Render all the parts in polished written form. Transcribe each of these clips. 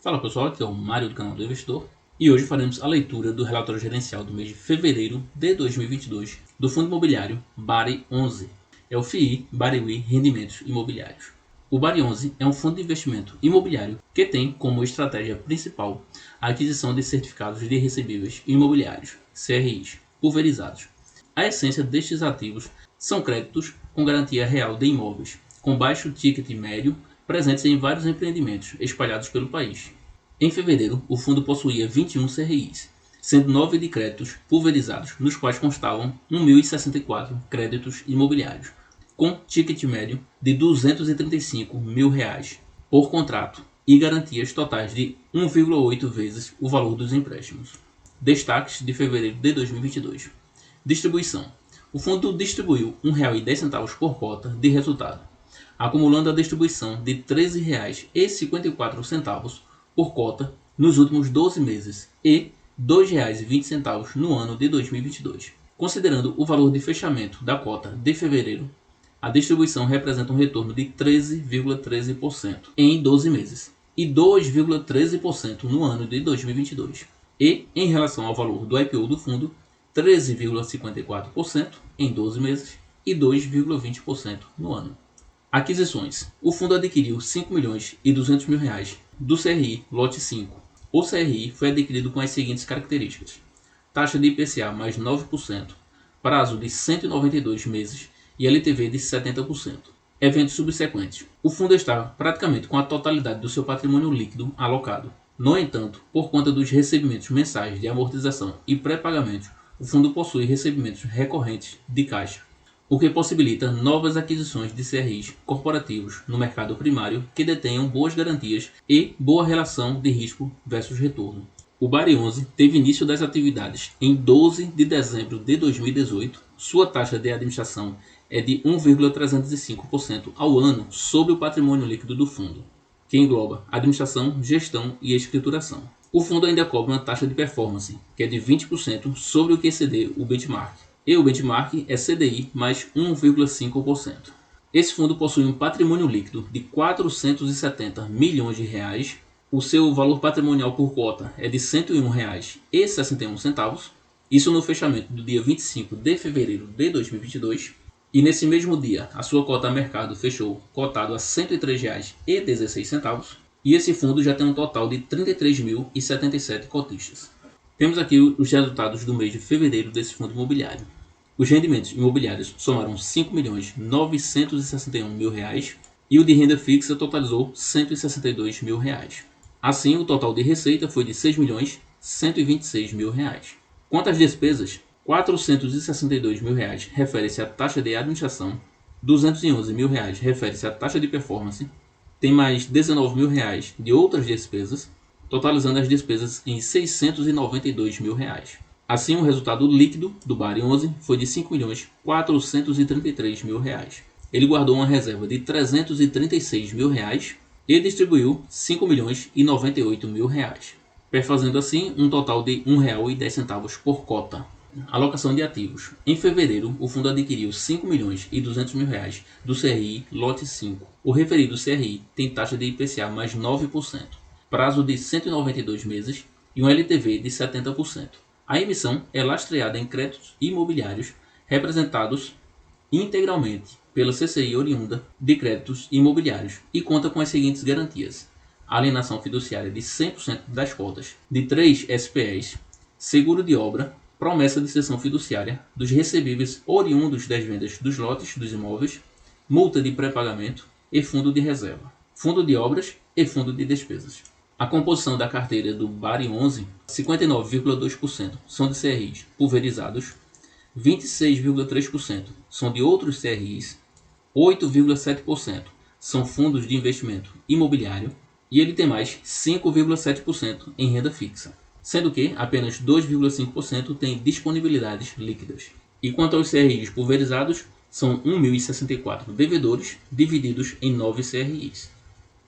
Fala pessoal, aqui é o Mário do canal do Investidor e hoje faremos a leitura do relatório gerencial do mês de fevereiro de 2022 do fundo imobiliário BARI11. É o FII Bariwi Rendimentos Imobiliários. O BARI11 é um fundo de investimento imobiliário que tem como estratégia principal a aquisição de certificados de recebíveis imobiliários, CRIs, pulverizados. A essência destes ativos são créditos com garantia real de imóveis, com baixo ticket médio, presentes em vários empreendimentos espalhados pelo país. Em fevereiro, o fundo possuía 21 CRIs, sendo 9 de créditos pulverizados, nos quais constavam 1.064 créditos imobiliários, com ticket médio de R$ 235 mil por contrato e garantias totais de 1,8 vezes o valor dos empréstimos. Destaques de fevereiro de 2022. Distribuição. O fundo distribuiu R$ 1,10 por cota de resultado, acumulando a distribuição de R$ 13,54 por cota nos últimos 12 meses e R$ 2,20 no ano de 2022. Considerando o valor de fechamento da cota de fevereiro, a distribuição representa um retorno de 13,13% em 12 meses e 2,13% no ano de 2022. E, em relação ao valor do IPO do fundo, 13,54% em 12 meses e 2,20% no ano. Aquisições. O fundo adquiriu R$ 5.200.000 do CRI Lote 5. O CRI foi adquirido com as seguintes características: taxa de IPCA mais 9%, prazo de 192 meses e LTV de 70%. Eventos subsequentes. O fundo está praticamente com a totalidade do seu patrimônio líquido alocado. No entanto, por conta dos recebimentos mensais de amortização e pré-pagamentos, o fundo possui recebimentos recorrentes de caixa, o que possibilita novas aquisições de CRIs corporativos no mercado primário que detenham boas garantias e boa relação de risco versus retorno. O BARI11 teve início das atividades em 12 de dezembro de 2018. Sua taxa de administração é de 1,305% ao ano sobre o patrimônio líquido do fundo, que engloba administração, gestão e escrituração. O fundo ainda cobra uma taxa de performance, que é de 20% sobre o que exceder o benchmark. E o benchmark é CDI mais 1,5%. Esse fundo possui um patrimônio líquido de R$ 470 milhões. O seu valor patrimonial por cota é de R$ 101,61. Isso no fechamento do dia 25 de fevereiro de 2022. E nesse mesmo dia, a sua cota a mercado fechou cotado a R$ 103,16. E esse fundo já tem um total de 33.077 cotistas. Temos aqui os resultados do mês de fevereiro desse fundo imobiliário. Os rendimentos imobiliários somaram R$ 5.961.000 e o de renda fixa totalizou R$ 162 mil. Assim, o total de receita foi de R$ 6.126.000. Quanto às despesas, R$ 462 mil refere-se à taxa de administração, R$ 211 mil refere-se à taxa de performance, tem mais R$ 19 mil de outras despesas, totalizando as despesas em R$ 692 mil. Assim, o resultado líquido do BARI11 foi de R$ 5.433.000. Ele guardou uma reserva de R$ 336 mil e distribuiu R$ 5.098.000, perfazendo assim um total de R$ 1,10 por cota. Alocação de ativos. Em fevereiro, o fundo adquiriu R$ 5.200.000 do CRI Lote 5. O referido CRI tem taxa de IPCA mais 9%, prazo de 192 meses e um LTV de 70%. A emissão é lastreada em créditos imobiliários representados integralmente pela CCI oriunda de créditos imobiliários e conta com as seguintes garantias: alienação fiduciária de 100% das cotas de 3 SPEs, seguro de obra, promessa de cessão fiduciária dos recebíveis oriundos das vendas dos lotes dos imóveis, multa de pré-pagamento e fundo de reserva, fundo de obras e fundo de despesas. A composição da carteira do BARI11, 59,2% são de CRIs pulverizados, 26,3% são de outros CRIs, 8,7% são fundos de investimento imobiliário e ele tem mais 5,7% em renda fixa, sendo que apenas 2,5% tem disponibilidades líquidas. E quanto aos CRIs pulverizados, são 1.064 devedores divididos em 9 CRIs.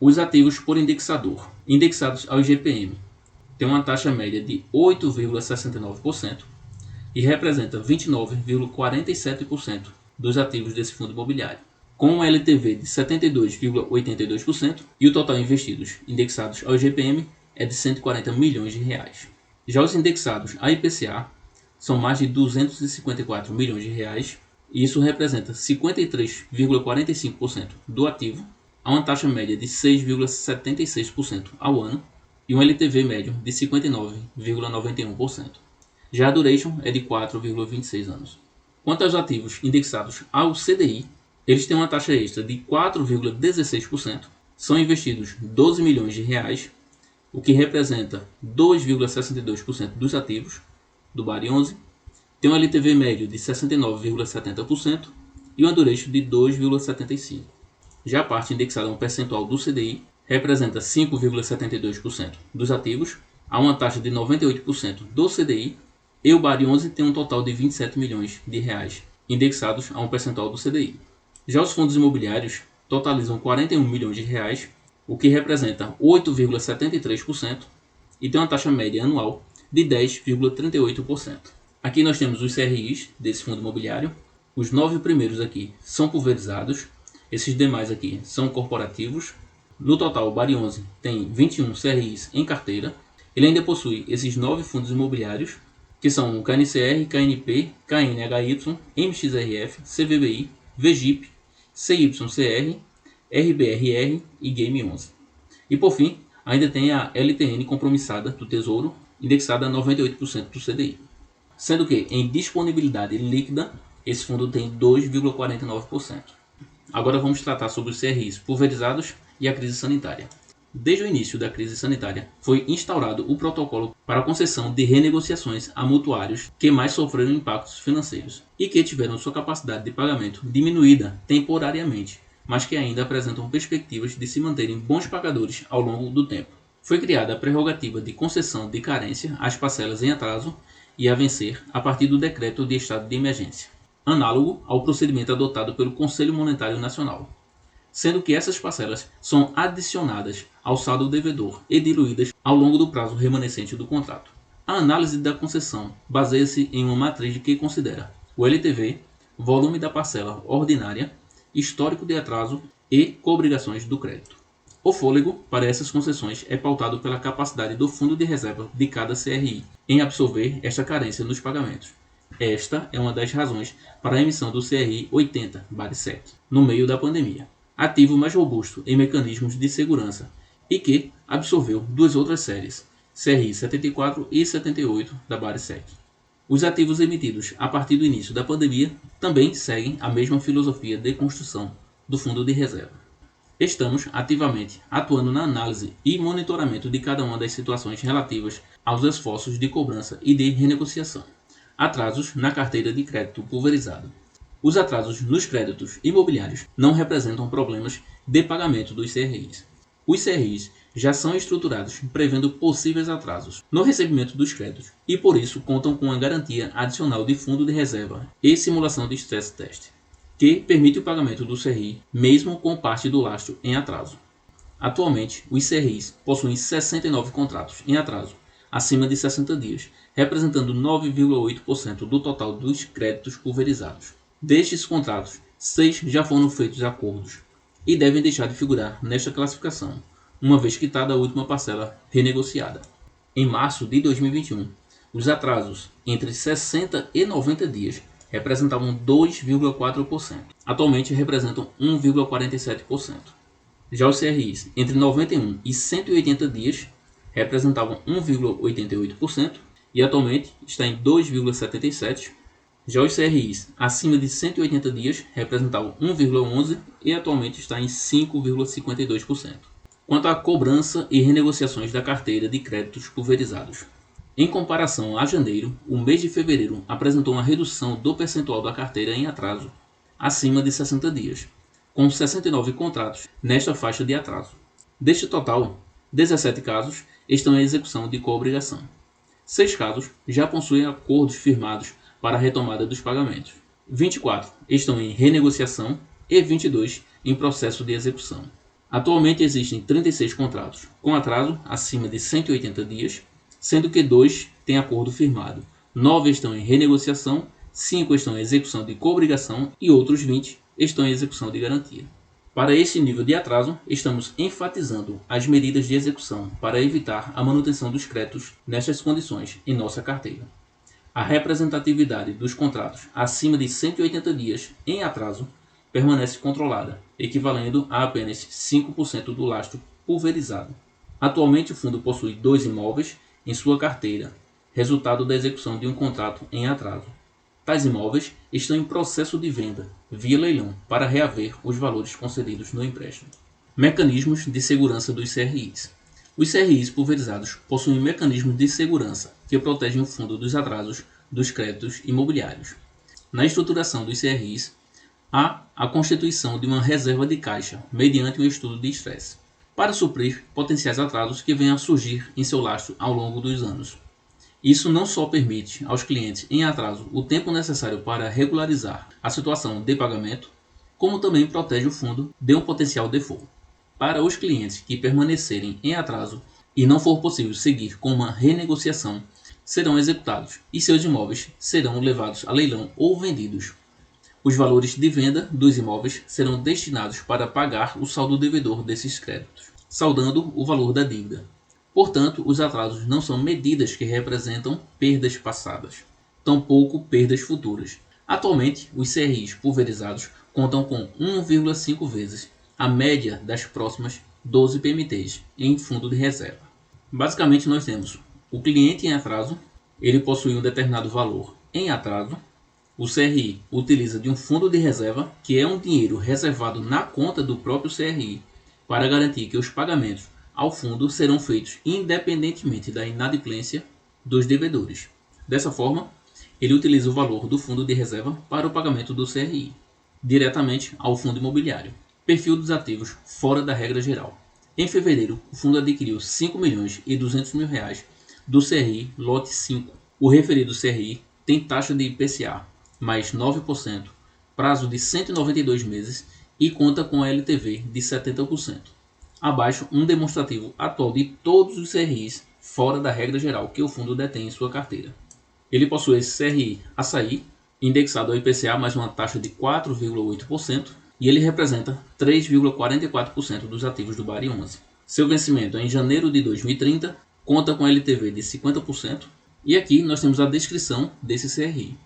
Os ativos por indexador, indexados ao IGPM, têm uma taxa média de 8,69% e representa 29,47% dos ativos desse fundo imobiliário, com um LTV de 72,82% e o total investidos indexados ao IGPM é de 140 milhões de reais. Já os indexados a IPCA são mais de 254 milhões de reais, e isso representa 53,45% do ativo, a uma taxa média de 6,76% ao ano e um LTV médio de 59,91%. Já a duration é de 4,26 anos. Quanto aos ativos indexados ao CDI, eles têm uma taxa extra de 4,16%, são investidos 12 milhões de reais, o que representa 2,62% dos ativos do BAR11, tem um LTV médio de 69,70% e uma duration de 2,75%. Já a parte indexada a um percentual do CDI representa 5,72% dos ativos, a uma taxa de 98% do CDI, e o BAR11 tem um total de 27 milhões de reais indexados a um percentual do CDI. Já os fundos imobiliários totalizam 41 milhões de reais, o que representa 8,73% e tem uma taxa média anual de 10,38%. Aqui nós temos os CRIs desse fundo imobiliário. Os 9 primeiros aqui são pulverizados, esses demais aqui são corporativos. No total, o BAR11 tem 21 CRIs em carteira. Ele ainda possui esses 9 fundos imobiliários, que são o KNCR, KNP, KNHY, MXRF, CVBI, VGIP, CYCR, RBRR e Game11. E por fim, ainda tem a LTN compromissada do Tesouro, indexada a 98% do CDI. Sendo que em disponibilidade líquida, esse fundo tem 2,49%. Agora vamos tratar sobre os CRIs pulverizados e a crise sanitária. Desde o início da crise sanitária, foi instaurado o protocolo para a concessão de renegociações a mutuários que mais sofreram impactos financeiros e que tiveram sua capacidade de pagamento diminuída temporariamente, mas que ainda apresentam perspectivas de se manterem bons pagadores ao longo do tempo. Foi criada a prerrogativa de concessão de carência às parcelas em atraso e a vencer a partir do decreto de estado de emergência, análogo ao procedimento adotado pelo Conselho Monetário Nacional, sendo que essas parcelas são adicionadas ao saldo devedor e diluídas ao longo do prazo remanescente do contrato. A análise da concessão baseia-se em uma matriz que considera o LTV, volume da parcela ordinária, histórico de atraso e cobrigações do crédito. O fôlego para essas concessões é pautado pela capacidade do fundo de reserva de cada CRI em absorver esta carência nos pagamentos. Esta é uma das razões para a emissão do CRI 80/7 no meio da pandemia, ativo mais robusto em mecanismos de segurança e que absorveu duas outras séries, CRI 74 e 78 da BAR7. Os ativos emitidos a partir do início da pandemia também seguem a mesma filosofia de construção do fundo de reserva. Estamos ativamente atuando na análise e monitoramento de cada uma das situações relativas aos esforços de cobrança e de renegociação. Atrasos na carteira de crédito pulverizado. Os atrasos nos créditos imobiliários não representam problemas de pagamento dos CRIs. Os CRIs já são estruturados prevendo possíveis atrasos no recebimento dos créditos e por isso contam com uma garantia adicional de fundo de reserva e simulação de stress test, que permite o pagamento do CRI mesmo com parte do lastro em atraso. Atualmente, os CRIs possuem 69 contratos em atraso, acima de 60 dias, representando 9,8% do total dos créditos pulverizados. Destes contratos, 6 já foram feitos acordos e devem deixar de figurar nesta classificação, uma vez quitada a última parcela renegociada. Em março de 2021, os atrasos entre 60 e 90 dias representavam 2,4%. Atualmente representam 1,47%. Já os CRIs entre 91 e 180 dias representavam 1,88% e atualmente está em 2,77%. Já os CRIs acima de 180 dias representavam 1,11% e atualmente está em 5,52%. Quanto à cobrança e renegociações da carteira de créditos pulverizados. Em comparação a janeiro, o mês de fevereiro apresentou uma redução do percentual da carteira em atraso acima de 60 dias, com 69 contratos nesta faixa de atraso. Deste total, 17 casos estão em execução de coobrigação. 6 casos já possuem acordos firmados para a retomada dos pagamentos. 24 estão em renegociação e 22 em processo de execução. Atualmente existem 36 contratos com atraso acima de 180 dias, sendo que 2 têm acordo firmado, 9 estão em renegociação, 5 estão em execução de coobrigação e outros 20 estão em execução de garantia. Para esse nível de atraso, estamos enfatizando as medidas de execução para evitar a manutenção dos créditos nestas condições em nossa carteira. A representatividade dos contratos acima de 180 dias em atraso permanece controlada, equivalendo a apenas 5% do lastro pulverizado. Atualmente, o fundo possui 2 imóveis em sua carteira, resultado da execução de um contrato em atraso. Tais imóveis estão em processo de venda, via leilão, para reaver os valores concedidos no empréstimo. Mecanismos de segurança dos CRIs. Os CRIs pulverizados possuem mecanismos de segurança que protegem o fundo dos atrasos dos créditos imobiliários. Na estruturação dos CRIs, há a constituição de uma reserva de caixa mediante um estudo de estresse, para suprir potenciais atrasos que venham a surgir em seu lastro ao longo dos anos. Isso não só permite aos clientes em atraso o tempo necessário para regularizar a situação de pagamento, como também protege o fundo de um potencial default. Para os clientes que permanecerem em atraso e não for possível seguir com uma renegociação, serão executados e seus imóveis serão levados a leilão ou vendidos. Os valores de venda dos imóveis serão destinados para pagar o saldo devedor desses créditos, saldando o valor da dívida. Portanto, os atrasos não são medidas que representam perdas passadas, tampouco perdas futuras. Atualmente, os CRIs pulverizados contam com 1,5 vezes a média das próximas 12 PMTs em fundo de reserva. Basicamente, nós temos o cliente em atraso, ele possui um determinado valor em atraso. O CRI utiliza de um fundo de reserva, que é um dinheiro reservado na conta do próprio CRI, para garantir que os pagamentos ao fundo serão feitos independentemente da inadimplência dos devedores. Dessa forma, ele utiliza o valor do fundo de reserva para o pagamento do CRI, diretamente ao fundo imobiliário. Perfil dos ativos fora da regra geral. Em fevereiro, o fundo adquiriu R$ 5.200.000 do CRI lote 5. O referido CRI tem taxa de IPCA mais 9%, prazo de 192 meses e conta com a LTV de 70%. Abaixo, um demonstrativo atual de todos os CRIs fora da regra geral que o fundo detém em sua carteira. Ele possui esse CRI Açaí, indexado ao IPCA mais uma taxa de 4,8%, e ele representa 3,44% dos ativos do BARI 11. Seu vencimento é em janeiro de 2030, conta com LTV de 50%, e aqui nós temos a descrição desse CRI.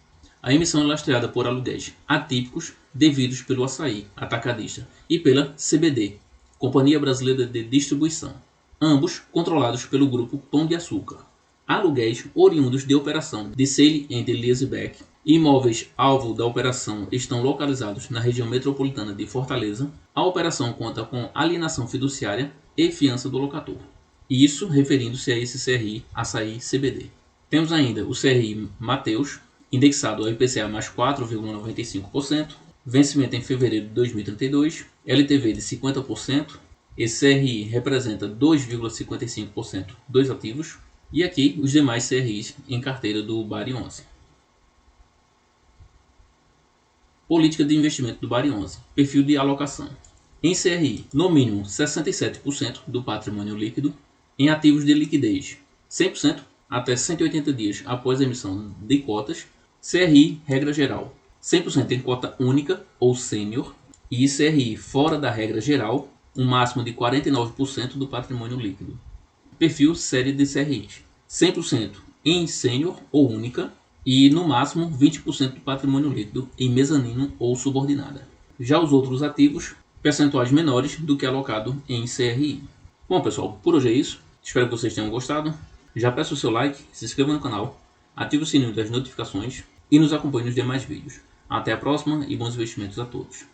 A emissão é lastreada por aluguéis atípicos devidos pelo Açaí Atacadista e pela CBD, Companhia Brasileira de Distribuição, ambos controlados pelo grupo Pão de Açúcar. Aluguéis oriundos de operação de sale and leaseback. Imóveis alvo da operação estão localizados na região metropolitana de Fortaleza. A operação conta com alienação fiduciária e fiança do locator. Isso referindo-se a esse CRI Açaí CBD. Temos ainda o CRI Mateus, indexado ao IPCA mais 4,95%, vencimento em fevereiro de 2032, LTV de 50%, esse CRI representa 2,55% dos ativos, e aqui os demais CRIs em carteira do BARI 11. Política de investimento do BARI 11. Perfil de alocação. Em CRI, no mínimo 67% do patrimônio líquido, em ativos de liquidez 100% até 180 dias após a emissão de cotas, CRI regra geral 100% em cota única ou sênior, e CRI fora da regra geral, um máximo de 49% do patrimônio líquido. Perfil série de CRIs 100% em sênior ou única e no máximo 20% do patrimônio líquido em mezanino ou subordinada. Já os outros ativos, percentuais menores do que alocado em CRI. Bom pessoal, por hoje é isso. Espero que vocês tenham gostado. Já peço o seu like, se inscreva no canal, ative o sininho das notificações e nos acompanhe nos demais vídeos. Até a próxima e bons investimentos a todos.